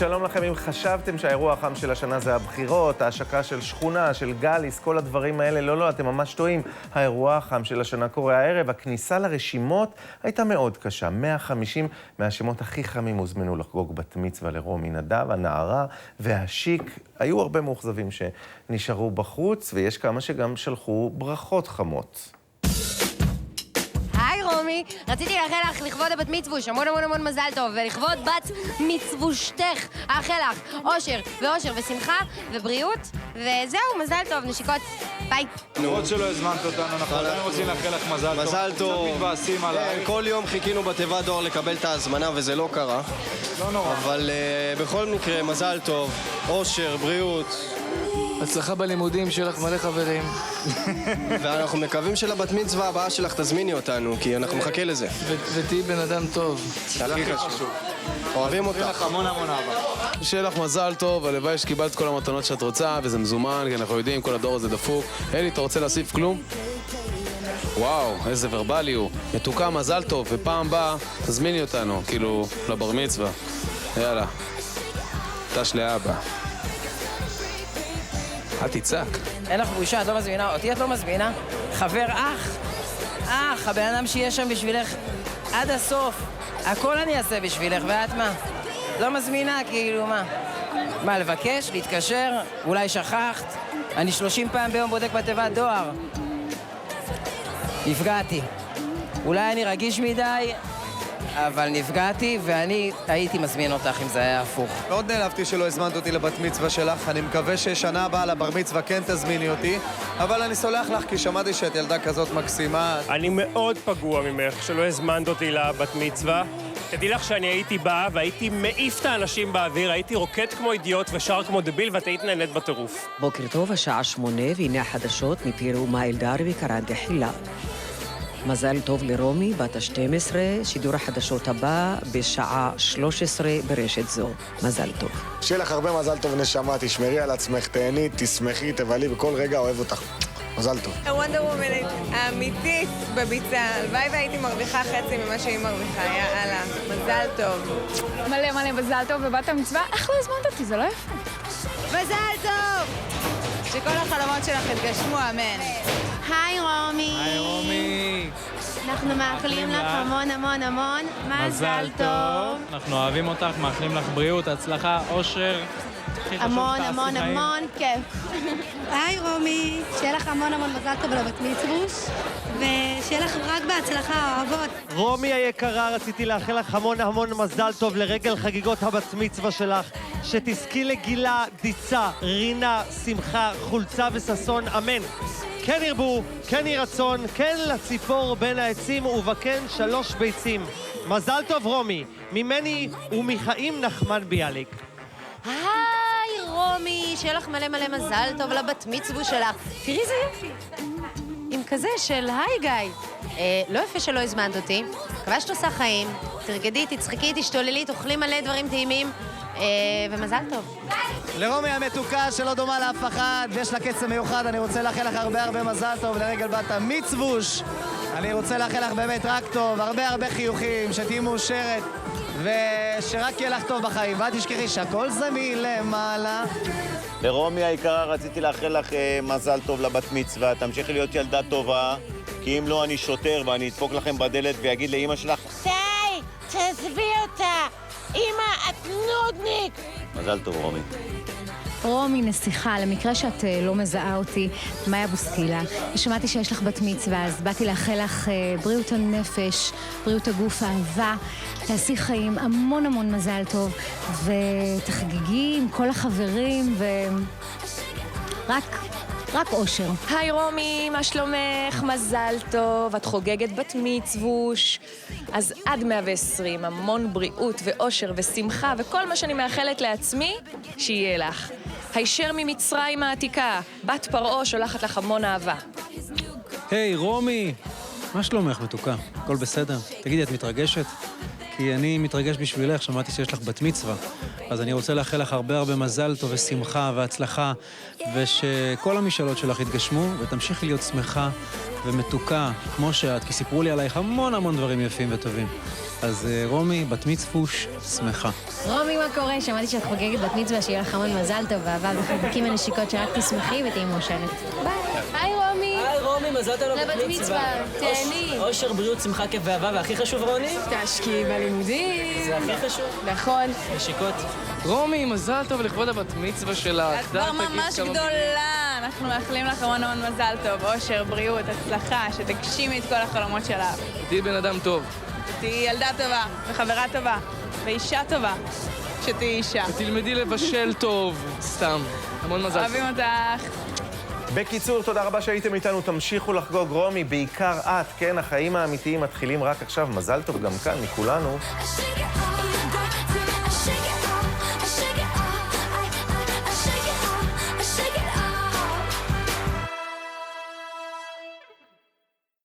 שלום לכם. אם חשבתם שהאירוע החם של השנה זה הבחירות, ההשקה של שכונה, של גליס, כל הדברים האלה, לא, אתם ממש טועים. האירוע החם של השנה קורה הערב. הכניסה לרשימות הייתה מאוד קשה. 150 מהשמות הכי חמים הוזמנו לחגוג בת מצווה לרומי נדב, הנערה והשיק. היו הרבה מאוכזבים שנשארו בחוץ, ויש כמה שגם שלחו ברכות חמות. היי רומי, רציתי לאחל לך לכבוד הבת מצווש, המון המון המון מזל טוב, ולכבוד בת מצוושתך, אאחל לך אושר ואושר ושמחה ובריאות, וזהו, מזל טוב, נשיקות, ביי. לראות שלא הזמנת אותנו, אנחנו עדיין רוצים לאחל לך מזל טוב. מזל טוב. קצת מתבאסים עליי. כל יום חיכינו בתיבת דואר לקבל את ההזמנה וזה לא קרה. לא נורא. אבל בכל מקרה, מזל טוב, אושר, בריאות. הצלחה בלימודים, שיהיה לך מלא חברים. ואנחנו מקווים שלבת מצווה הבאה שלך תזמיני אותנו, כי אנחנו מחכה לזה. ותהי בן אדם טוב. הכי חשוב. אוהבים אותך. לך המון המון אהבה. שיהיה לך מזל טוב, הלוואי שקיבלת כל המתנות שאת רוצה, וזה מזומן, כי אנחנו יודעים, כל הדור הזה דפוק. אלי, אתה רוצה להוסיף כלום? וואו, איזה ורבלי הוא. מתוקה, מזל טוב, ופעם באה, תזמיני אותנו, כאילו, לבר מצווה. יאללה. תש לאבא. אל תצעק. אין לך בושה, את לא מזמינה, אותי את לא מזמינה. חבר אח, הבן אדם שיהיה שם בשבילך עד הסוף. הכל אני אעשה בשבילך, ואת מה? לא מזמינה, כאילו מה? מה, לבקש? להתקשר? אולי שכחת? אני 30 פעם ביום בודק בתיבת דואר. נפגעתי. אולי אני רגיש מדי, אבל נפגעתי, ואני הייתי מזמין אותך אם זה היה הפוך. מאוד נעלבתי שלא הזמנת אותי לבת מצווה שלך. אני מקווה ששנה הבאה לבר מצווה כן תזמיני אותי, אבל אני סולח לך כי שמעתי שאת ילדה כזאת מקסימה. אני מאוד פגוע ממך שלא הזמנת אותי לבת מצווה. תדעי לך שאני הייתי באה והייתי מעיף את האנשים באוויר, הייתי רוקד כמו אידיוט ושר כמו דביל ואת היית נהנית בטירוף. בוקר טוב, השעה 8, והנה החדשות מפי ראומה אלדר וקרן דחילה. מזל טוב לרומי, בת ה-12, שידור החדשות הבא בשעה 13 ברשת זו. מזל טוב. שיהיה לך הרבה מזל טוב נשמה, תשמרי על עצמך, תהני, תשמחי, תבלי, בכל רגע אוהב אותך. מזל טוב. הוונדר וומנית האמיתית בביצה, הלוואי והייתי מרוויחה חצי ממה שהיא מרוויחה, יאללה, מזל טוב. מלא מלא מזל טוב ובת המצווה, איך לא הזמנת אותי? זה לא יפה. מזל טוב! שכל החלומות שלך יתגשמו, אמן. היי רומי. היי רומי. אנחנו מאחלים לך המון המון המון מזל טוב. אנחנו אוהבים אותך, מאחלים לך בריאות, הצלחה, אושר. המון המון המון כיף. היי רומי, שיהיה לך המון המון מזל טוב לבת מצווש, ושיהיה לך רק בהצלחה, אוהבות. רומי היקרה, רציתי לאחל לך המון המון מזל טוב לרגל חגיגות הבת מצווה שלך, שתזכי לגילה, דיצה, רינה, שמחה, חולצה וססון, אמן. כן ירבו, כן יהי רצון, כן לציפור בין העצים ובקן 3 ביצים. מזל טוב רומי, ממני ומחיים נחמן ביאליק. היי רומי, שיהיה לך מלא מלא מזל טוב לבת מצווה שלך. תראי איזה יופי. עם כזה של היי גיא. לא יפה שלא הזמנת אותי. מקווה שאת עושה חיים. תרגדי, תצחקי, תשתוללי, תאכלי מלא דברים טעימים. ומזל טוב. לרומי המתוקה שלא דומה לאף אחד ויש לה קצב מיוחד, אני רוצה לאחל לך הרבה הרבה מזל טוב לרגל בת המצווש. אני רוצה לאחל לך באמת רק טוב, הרבה הרבה חיוכים, שתהיי מאושרת ושרק יהיה לך טוב בחיים, ואל תשכחי שהכל זה מלמעלה. לרומי היקרה, רציתי לאחל לך מזל טוב לבת מצווה, תמשיכי להיות ילדה טובה, כי אם לא אני שוטר ואני אדפוק לכם בדלת ויגיד לאמא שלך די, תעזבי אותה, אמא, את נודניק. מזל טוב רומי. רומי, נסיכה, למקרה שאת לא מזהה אותי, מאיה בוסקילה, ושמעתי שיש לך בת מצווה, אז באתי לאחל לך בריאות הנפש, בריאות הגוף, אהבה, תעשי חיים, המון המון מזל טוב, ותחגגי עם כל החברים, רק אושר. היי רומי, מה שלומך? מזל טוב, את חוגגת בת מצווש. אז עד 120, המון בריאות ואושר ושמחה, וכל מה שאני מאחלת לעצמי, שיהיה לך. הישר ממצרים העתיקה, בת פרעה שולחת לך המון אהבה. היי רומי, מה שלומך מתוקה? הכל בסדר? תגידי, את מתרגשת? כי אני מתרגש בשבילך, שמעתי שיש לך בת מצווה. אז אני רוצה לאחל לך הרבה הרבה מזל טוב ושמחה והצלחה, ושכל המשאלות שלך יתגשמו, ותמשיכי להיות שמחה ומתוקה, כמו שאת, כי סיפרו לי עלייך המון דברים יפים וטובים. אז רומי, בת מצווש, שמחה. רומי, מה קורה? שמעתי שאת חוגגת בת מצווה, שיהיה לך המון מזל טוב ואהבה וחיבוקים ונשיקות, שרק תשמחי ותהיי מאושרת. ביי. היי רומי. היי רומי, מזל טוב לבת מצווה. תהני. אושר, בריאות, שמחה, כיף ואהבה, והכי חשוב רוני? תשקיעי בלימודים. זה הכי חשוב. נכון. נשיקות. רומי, מזל טוב לכבוד הבת מצווה שלך. את כבר ממש גדולה. אנחנו מאחלים לך המון מזל טוב, אושר, בריאות, הצלחה, שתגשימי את כל החלומות שלך. תהיי בן אדם טוב. תהיי ילדה טובה, וחברה טובה, ואישה טובה, שתהיי אישה. ותלמדי לבשל טוב, סתם. המון מזל. אוהבים אותך. בקיצור, תודה רבה שהייתם איתנו, תמשיכו לחגוג רומי, בעיקר את, כן? החיים האמיתיים מתחילים רק עכשיו, מזל טוב גם כאן, מכולנו.